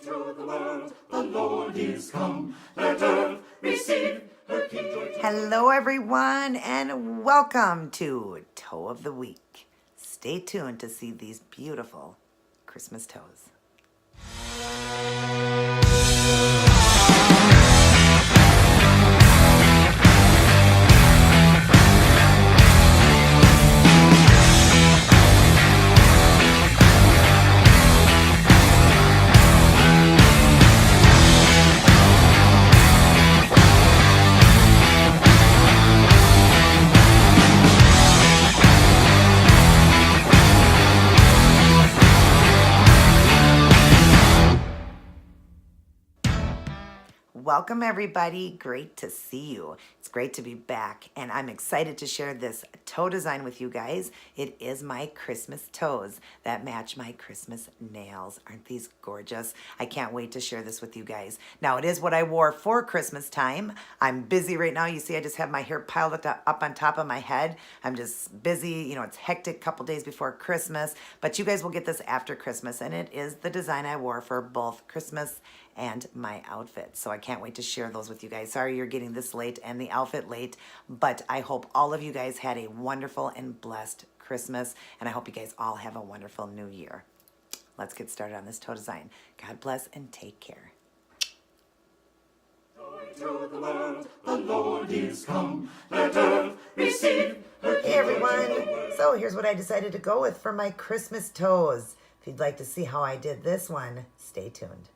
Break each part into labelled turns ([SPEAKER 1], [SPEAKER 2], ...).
[SPEAKER 1] To the world, the Lord is come. Let earth receive her King.
[SPEAKER 2] Hello, everyone, and welcome to Toe of the Week. Stay tuned to see these beautiful Christmas toes. Welcome, everybody. Great to see you. It's great to be back, and I'm excited to share this toe design with you guys. It is my Christmas toes that match my Christmas nails. Aren't these gorgeous? I can't wait to share this with you guys. Now, it is what I wore for Christmas time. I'm busy right now. You see, I just have my hair piled up on top of my head. I'm just busy. You know, it's hectic, couple days before Christmas, but you guys will get this after Christmas, and it is the design I wore for both Christmas and my outfit. So I can't wait to share those with you guys. Sorry you're getting this late and the outfit late, but I hope all of you guys had a wonderful and blessed Christmas, and I hope you guys all have a wonderful new year. Let's get started on this toe design. God bless and take care.
[SPEAKER 1] To the world, the Lord is come. Let earth receive her King.
[SPEAKER 2] Hey everyone, so here's what I decided to go with for my Christmas toes. If you'd like to see how I did this one, stay tuned.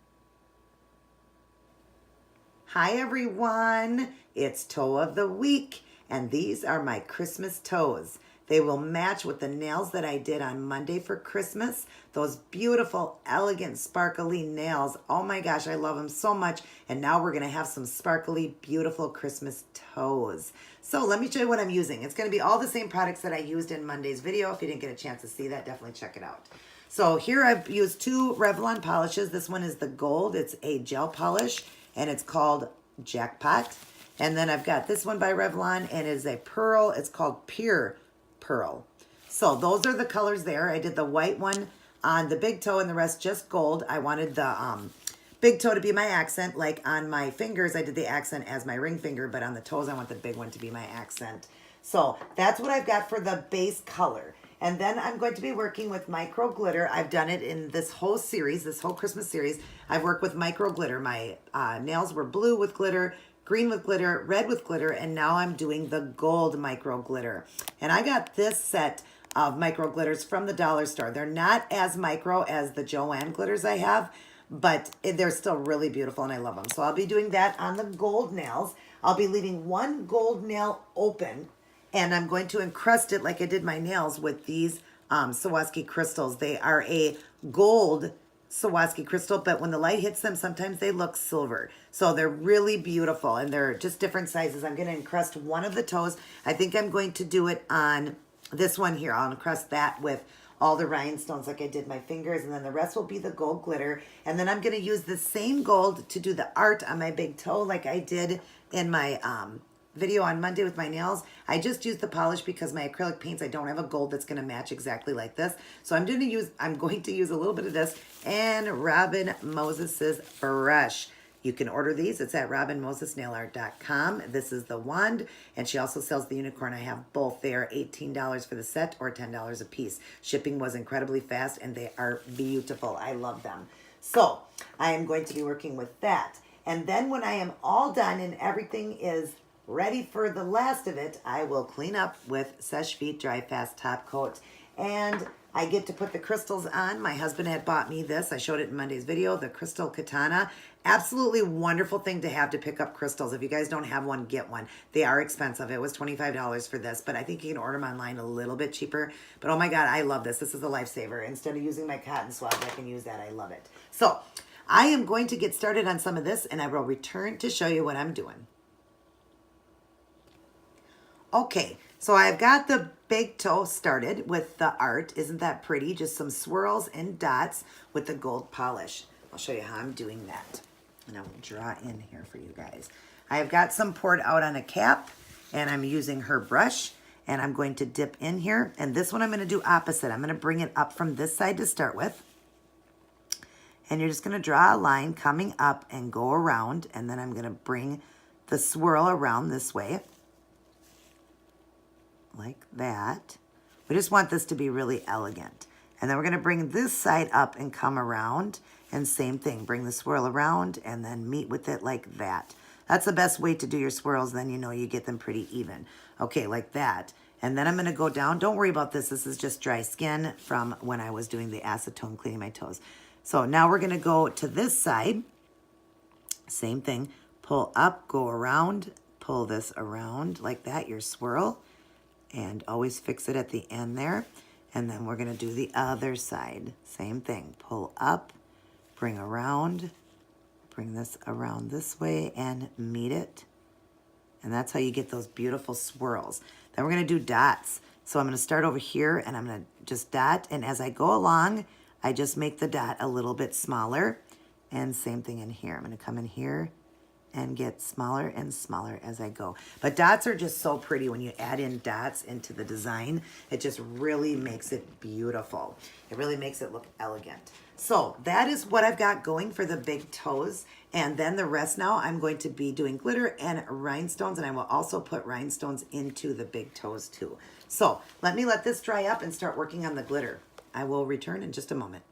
[SPEAKER 2] Hi everyone, it's Toe of the Week, and these are my Christmas toes. They will match with the nails that I did on Monday for Christmas. Those beautiful, elegant, sparkly nails. Oh my gosh, I love them so much. And now we're going to have some sparkly, beautiful Christmas toes. So let me show you what I'm using. It's going to be all the same products that I used in Monday's video. If you didn't get a chance to see that, definitely check it out. So here I've used two Revlon polishes. This one is the gold. It's a gel polish, and it's called Jackpot. And then I've got this one by Revlon, and it is a pearl. It's called Pure Pearl. So those are the colors there. I did the white one on the big toe and the rest just gold. I wanted the big toe to be my accent. Like on my fingers, I did the accent as my ring finger, but on the toes, I want the big one to be my accent. So that's what I've got for the base color. And then I'm going to be working with micro glitter. I've done it in this whole series, this whole Christmas series. I've worked with micro glitter. My nails were blue with glitter, green with glitter, red with glitter, and now I'm doing the gold micro glitter. And I got this set of micro glitters from the dollar store. They're not as micro as the Joanne glitters I have, but they're still really beautiful and I love them. So I'll be doing that on the gold nails. I'll be leaving one gold nail open, and I'm going to encrust it like I did my nails with these Swarovski crystals. They are a gold Swarovski crystal, but when the light hits them, sometimes they look silver. So they're really beautiful, and they're just different sizes. I'm going to encrust one of the toes. I think I'm going to do it on this one here. I'll encrust that with all the rhinestones like I did my fingers, and then the rest will be the gold glitter. And then I'm going to use the same gold to do the art on my big toe like I did in my video on Monday with my nails. I just used the polish because my acrylic paints, I don't have a gold that's going to match exactly like this. So I'm going to use a little bit of this and Robin Moses's brush. You can order these. It's at robinmosesnailart.com. This is the wand, and she also sells the unicorn. I have both. They are $18 for the set or $10 a piece. Shipping was incredibly fast, and they are beautiful. I love them. So I am going to be working with that. And then when I am all done and everything is ready for the last of it, I will clean up with Seche Vite Dry Fast Top Coat. And I get to put the crystals on. My husband had bought me this. I showed it in Monday's video, the Crystal Katana. Absolutely wonderful thing to have to pick up crystals. If you guys don't have one, get one. They are expensive. It was $25 for this, but I think you can order them online a little bit cheaper. But oh my God, I love this. This is a lifesaver. Instead of using my cotton swabs, I can use that. I love it. So I am going to get started on some of this, and I will return to show you what I'm doing. Okay, so I've got the big toe started with the art. Isn't that pretty? Just some swirls and dots with the gold polish. I'll show you how I'm doing that. And I will draw in here for you guys. I've got some poured out on a cap, and I'm using her brush, and I'm going to dip in here. And this one I'm going to do opposite. I'm going to bring it up from this side to start with. And you're just going to draw a line coming up and go around. And then I'm going to bring the swirl around this way. Like that. We just want this to be really elegant. And then we're going to bring this side up and come around. And same thing, bring the swirl around and then meet with it like that. That's the best way to do your swirls. Then you know you get them pretty even. Okay, like that. And then I'm going to go down. Don't worry about this. This is just dry skin from when I was doing the acetone cleaning my toes. So now we're going to go to this side. Same thing. Pull up, go around, pull this around like that, your swirl. And always fix it at the end there. And then we're going to do the other side. Same thing. Pull up, bring around, bring this around this way and meet it. And that's how you get those beautiful swirls. Then we're going to do dots. So I'm going to start over here and I'm going to just dot. And as I go along, I just make the dot a little bit smaller. And same thing in here. I'm going to come in here and get smaller and smaller as I go. But dots are just so pretty when you add in dots into the design. It just really makes it beautiful. It really makes it look elegant. So that is what I've got going for the big toes. And then the rest now I'm going to be doing glitter and rhinestones. And I will also put rhinestones into the big toes too. So let me let this dry up and start working on the glitter. I will return in just a moment.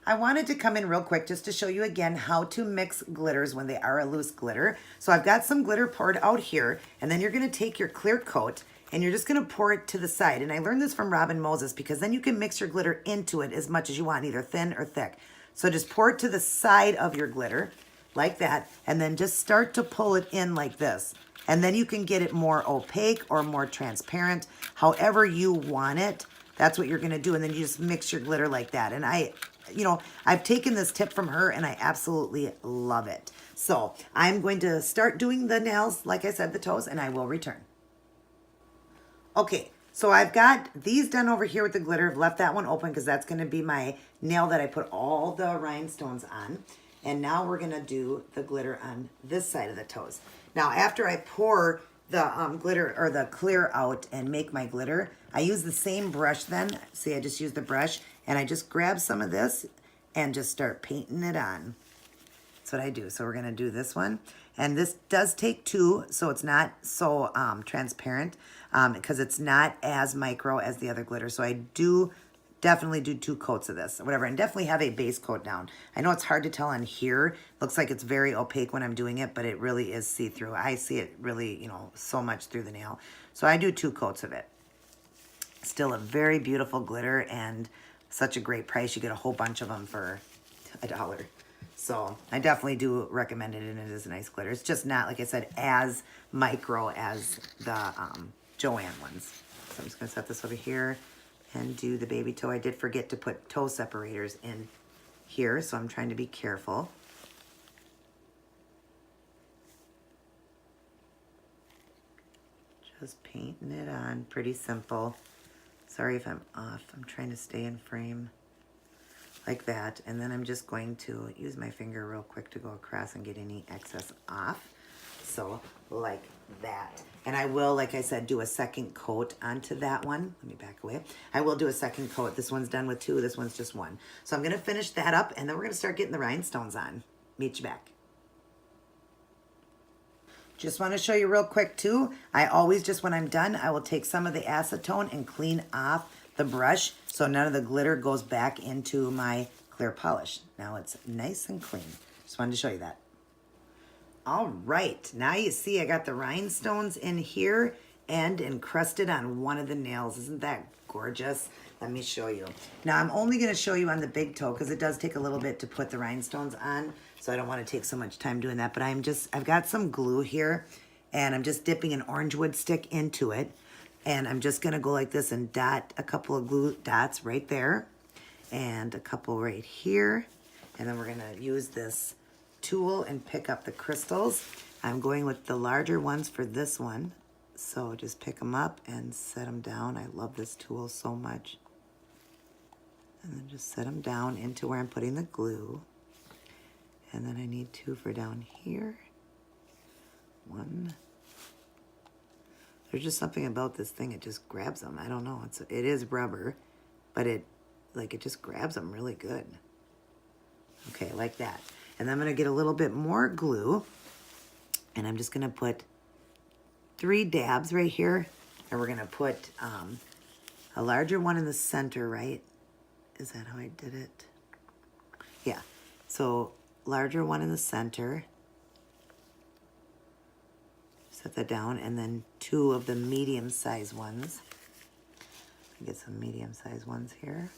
[SPEAKER 2] I wanted to come in real quick just to show you again how to mix glitters when they are a loose glitter. So I've got some glitter poured out here, and then you're going to take your clear coat and you're just going to pour it to the side. And I learned this from Robin Moses because then you can mix your glitter into it as much as you want, either thin or thick. So just pour it to the side of your glitter like that, and then just start to pull it in like this. And then you can get it more opaque or more transparent, however you want it. That's what you're going to do. And then you just mix your glitter like that. And I've taken this tip from her and I absolutely love it. So I'm going to start doing the nails, like I said, the toes, and I will return. Okay, so I've got these done over here with the glitter. I've left that one open because that's going to be my nail that I put all the rhinestones on. And now we're going to do the glitter on this side of the toes. Now, after I pour the glitter or the clear out and make my glitter, I use the same brush then. See, I just use the brush and I just grab some of this and just start painting it on. That's what I do. So we're going to do this one. And this does take two, so it's not so transparent because it's not as micro as the other glitter. So I do definitely do 2 coats of this or whatever, and definitely have a base coat down. I know it's hard to tell on here. Looks like it's very opaque when I'm doing it, but it really is see-through. I see it really, so much through the nail. So I do 2 coats of it. Still a very beautiful glitter and such a great price. You get a whole bunch of them for $1. So I definitely do recommend it, and it is a nice glitter. It's just not, like I said, as micro as the Joanne ones. So I'm just going to set this over here and do the baby toe. I did forget to put toe separators in here, so I'm trying to be careful. Just painting it on, pretty simple. Sorry if I'm off. I'm trying to stay in frame like that. And then I'm just going to use my finger real quick to go across and get any excess off. So like that. And I will, like I said, do a second coat onto that one. Let me back away. I will do a second coat. This one's done with 2. This one's just 1. So I'm going to finish that up, and then we're going to start getting the rhinestones on. Meet you back. Just want to show you real quick, too. I always just, when I'm done, I will take some of the acetone and clean off the brush so none of the glitter goes back into my clear polish. Now it's nice and clean. Just wanted to show you that. All right, now you see I got the rhinestones in here and encrusted on one of the nails. Isn't that gorgeous? Let me show you. Now I'm only going to show you on the big toe because it does take a little bit to put the rhinestones on, so I don't want to take so much time doing that. But I've got some glue here, and I'm just dipping an orange wood stick into it, and I'm just going to go like this and dot a couple of glue dots right there, and a couple right here, and then we're going to use this tool and pick up the crystals. I'm going with the larger ones for this one, so just pick them up and set them down. I love this tool so much. And then just set them down into where I'm putting the glue. And then I need 2 for down here. 1. There's just something about this thing, it just grabs them. I don't know, it is rubber, but it like it just grabs them really good. Okay, like that. And then I'm going to get a little bit more glue, and I'm just going to put 3 dabs right here, and we're going to put a larger one in the center, right? Is that how I did it? Yeah. So larger one in the center. Set that down, and then 2 of the medium-sized ones. Get some medium-sized ones here.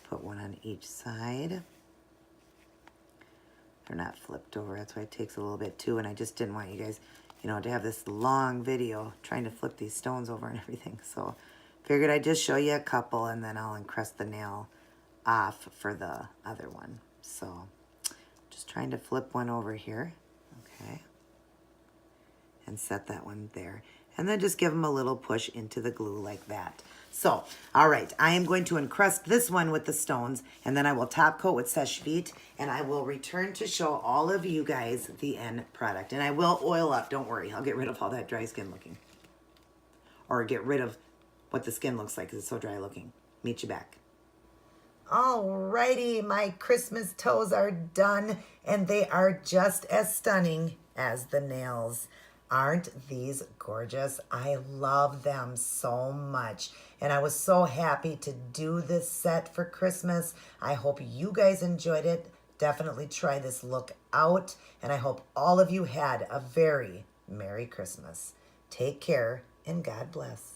[SPEAKER 2] Put one on each side. They're not flipped over, that's why it takes a little bit too, and I just didn't want you guys, you know, to have this long video trying to flip these stones over and everything. So figured I'd just show you a couple, and then I'll encrust the nail off for the other one. So just trying to flip one over here, okay, and set that one there. And then just give them a little push into the glue like that. So, all right, I am going to encrust this one with the stones, and then I will top coat with Seche Vite, and I will return to show all of you guys the end product. And I will oil up, don't worry. I'll get rid of all that dry skin looking. Or get rid of what the skin looks like because it's so dry looking. Meet you back. Alrighty, my Christmas toes are done, and they are just as stunning as the nails. Aren't these gorgeous? I love them so much. And I was so happy to do this set for Christmas. I hope you guys enjoyed it. Definitely try this look out. And I hope all of you had a very Merry Christmas. Take care and God bless.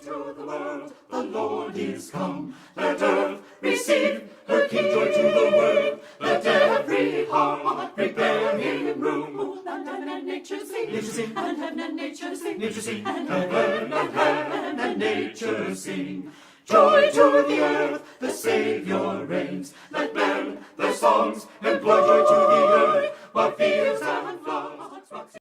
[SPEAKER 1] To the world, the Lord is come. Let earth receive her King. Joy to the world, let every heart prepare him room. And heaven and nature sing, nature sing. And heaven and nature sing, nature sing. And heaven and nature sing. Joy to the earth, the Savior reigns. Let men their songs employ. Joy to the earth, while fields have flown.